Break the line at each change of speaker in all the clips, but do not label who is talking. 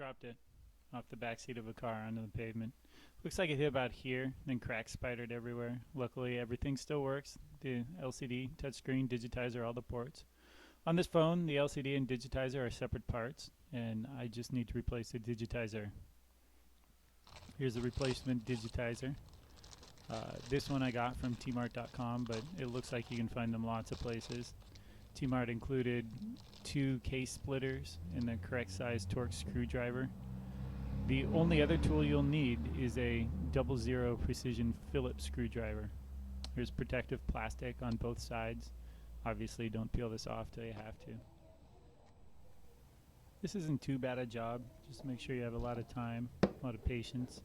dropped it off the back seat of a car onto the pavement. Looks like it hit about here, then cracks spidered everywhere. Luckily, everything still works. The LCD, touchscreen, digitizer, all the ports. On this phone, the LCD and digitizer are separate parts, and I just need to replace the digitizer. Here's the replacement digitizer. This one I got from tmart.com, but it looks like you can find them lots of places. Tmart included 2 case splitters and the correct size torque screwdriver. The only other tool you'll need is a 00 precision Phillips screwdriver. There's protective plastic on both sides. Obviously, don't peel this off till you have to. This isn't too bad a job. Just make sure you have a lot of time, a lot of patience.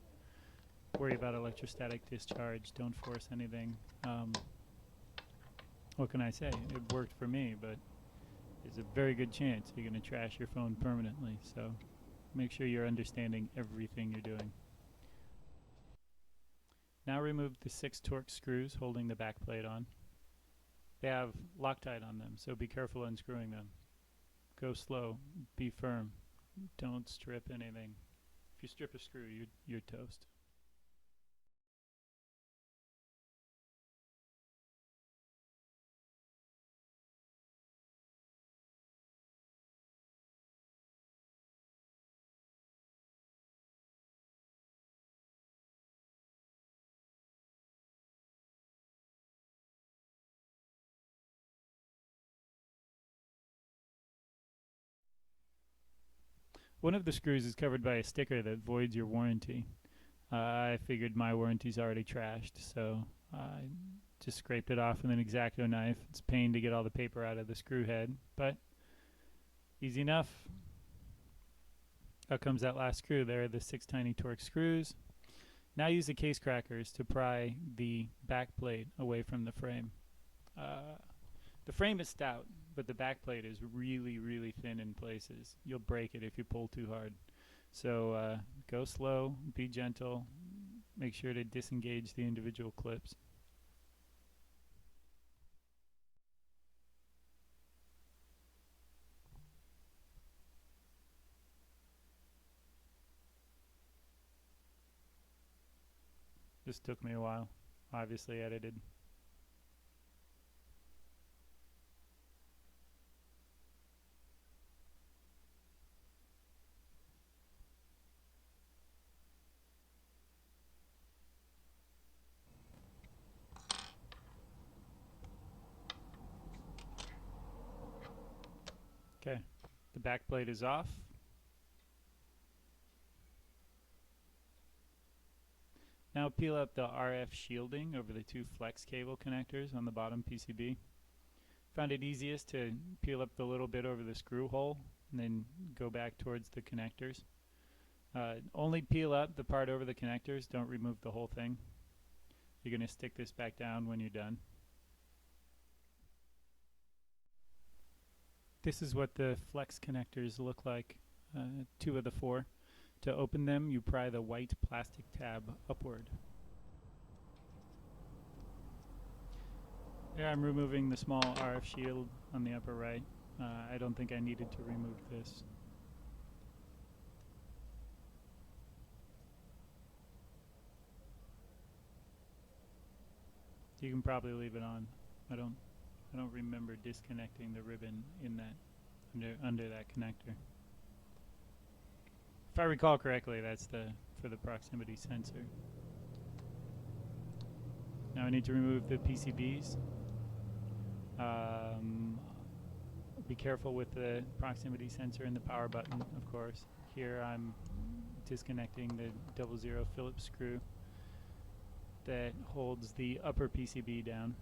Worry about electrostatic discharge. Don't force anything. What can I say? It worked for me, but there's a very good chance you're going to trash your phone permanently. So make sure you're understanding everything you're doing. Now remove the 6 torque screws holding the back plate on. They have Loctite on them, so be careful unscrewing them. Go slow, be firm, don't strip anything. If you strip a screw, you're toast. One of the screws is covered by a sticker that voids your warranty. I figured my warranty's already trashed, so I just scraped it off with an X-Acto knife. It's a pain to get all the paper out of the screw head, but easy enough. Out comes that last screw. There are the 6 tiny torque screws. Now use the case crackers to pry the back plate away from the frame. The frame is stout, but the back plate is really, really thin in places. You'll break it if you pull too hard. So go slow, be gentle, make sure to disengage the individual clips. This took me a while, obviously edited. Okay, the back plate is off. Now peel up the RF shielding over the 2 flex cable connectors on the bottom PCB. Found it easiest to peel up the little bit over the screw hole and then go back towards the connectors. Only peel up the part over the connectors, don't remove the whole thing. You're going to stick this back down when you're done. This is what the flex connectors look like, 2 of the 4. To open them, you pry the white plastic tab upward. Here I'm removing the small RF shield on the upper right. I don't think I needed to remove this. You can probably leave it on. I don't remember disconnecting the ribbon in that under that connector. If I recall correctly, that's for the proximity sensor. Now I need to remove the PCBs. Be careful with the proximity sensor and the power button, of course. Here I'm disconnecting the 00 Phillips screw that holds the upper PCB down.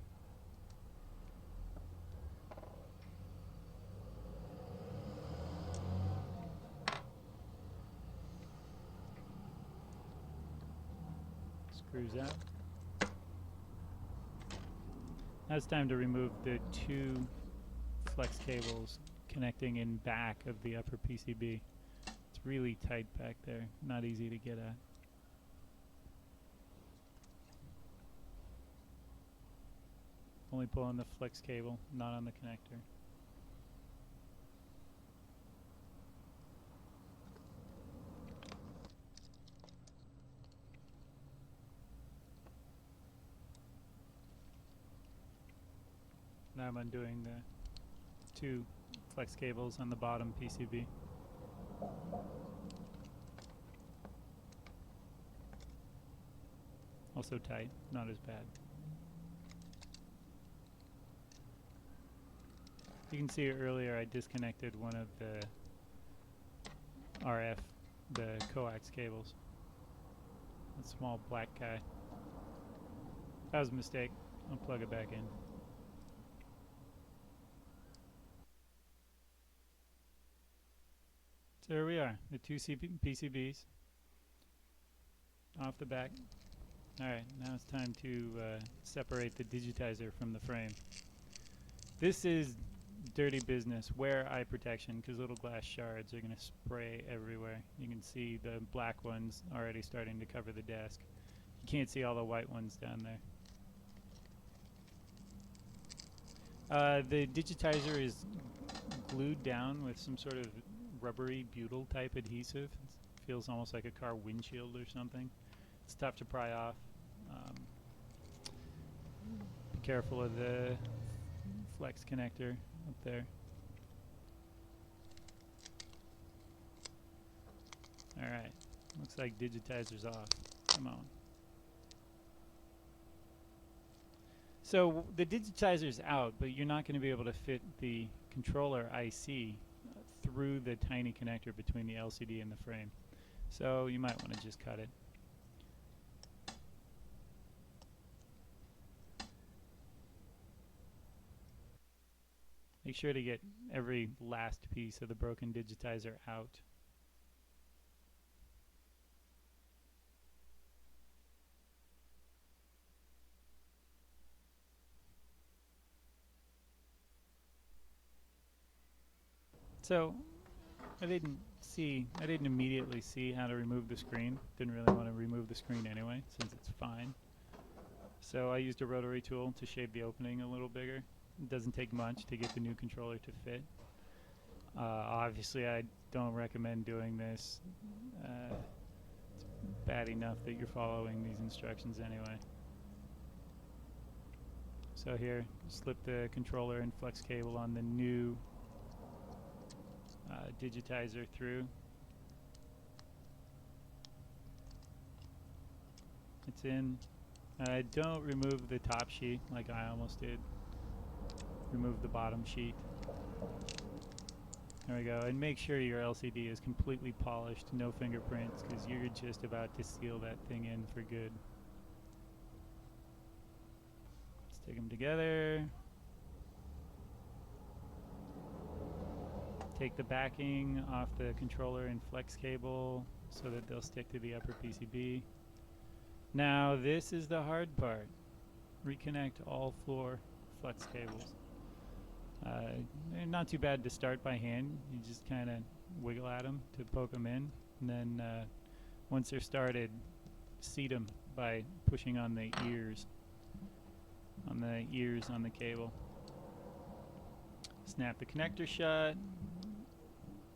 Screws out. Now it's time to remove the 2 flex cables connecting in back of the upper PCB. It's really tight back there, not easy to get at. Only pull on the flex cable, not on the connector. I'm undoing the 2 flex cables on the bottom PCB. Also tight, not as bad. You can see earlier I disconnected one of the RF, the coax cables. That small black guy. That was a mistake. I'll plug it back in. So there we are, the 2 PCBs off the back. Alright, now it's time to separate the digitizer from the frame. This is dirty business. Wear eye protection because little glass shards are going to spray everywhere. You can see the black ones already starting to cover the desk. You can't see all the white ones down there. The digitizer is glued down with some sort of rubbery butyl type adhesive. It feels almost like a car windshield or something. It's tough to pry off. Be careful of the flex connector up there. Alright, looks like digitizer's off. Come on. So the digitizer's out, but you're not going to be able to fit the controller IC through the tiny connector between the LCD and the frame. So you might want to just cut it. Make sure to get every last piece of the broken digitizer out. So I didn't immediately see how to remove the screen. Didn't really want to remove the screen anyway, since it's fine. So I used a rotary tool to shave the opening a little bigger. It doesn't take much to get the new controller to fit. Obviously I don't recommend doing this. It's bad enough that you're following these instructions anyway. So here, slip the controller and flex cable on the new digitizer through. It's in. Don't remove the top sheet like I almost did. Remove the bottom sheet. There we go. And make sure your LCD is completely polished, no fingerprints, because you're just about to seal that thing in for good. Stick them together. Take the backing off the controller and flex cable so that they'll stick to the upper PCB. Now this is the hard part. Reconnect all floor flex cables. They're not too bad to start by hand. You just kind of wiggle at them to poke them in, and then once they're started, seat them by pushing on the ears on the cable. Snap the connector shut.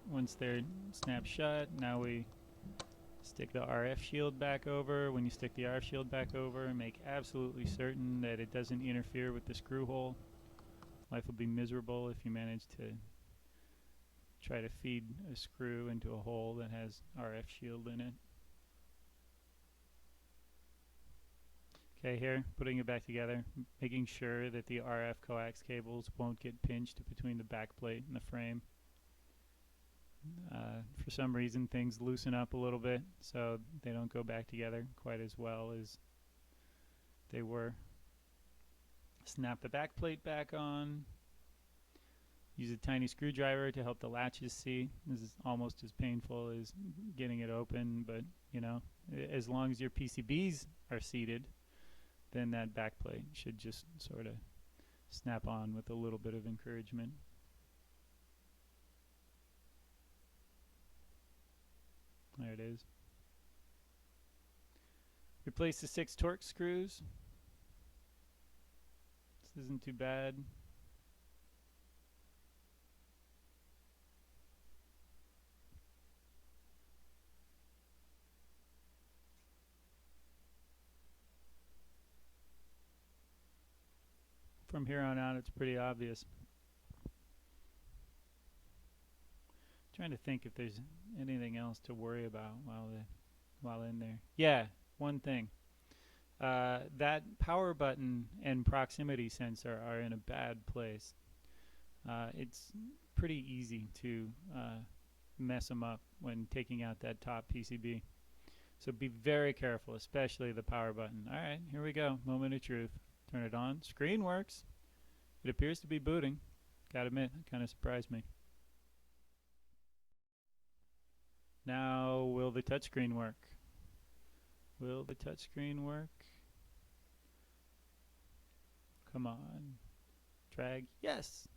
Once they're snapped shut, now we stick the RF shield back over. When you stick the RF shield back over, make absolutely certain that it doesn't interfere with the screw hole. Life will be miserable if you manage to try to feed a screw into a hole that has RF shield in it. Okay, here, putting it back together, making sure that the RF coax cables won't get pinched between the back plate and the frame. For some reason, things loosen up a little bit, so they don't go back together quite as well as they were. Snap the back plate back on. Use a tiny screwdriver to help the latches see. This is almost as painful as getting it open, but you know, as long as your PCBs are seated, then that back plate should just sort of snap on with a little bit of encouragement. There it is. Replace the 6 Torx screws. This isn't too bad. from here on out, it's pretty obvious. Trying to think if there's anything else to worry about while in there. Yeah, one thing. That power button and proximity sensor are in a bad place. It's pretty easy to mess them up when taking out that top PCB. So be very careful, especially the power button. All right, here we go. Moment of truth. Turn it on. Screen works. It appears to be booting. Gotta admit, it kind of surprised me. Now, will the touchscreen work? Will the touchscreen work? Come on. Drag. Yes!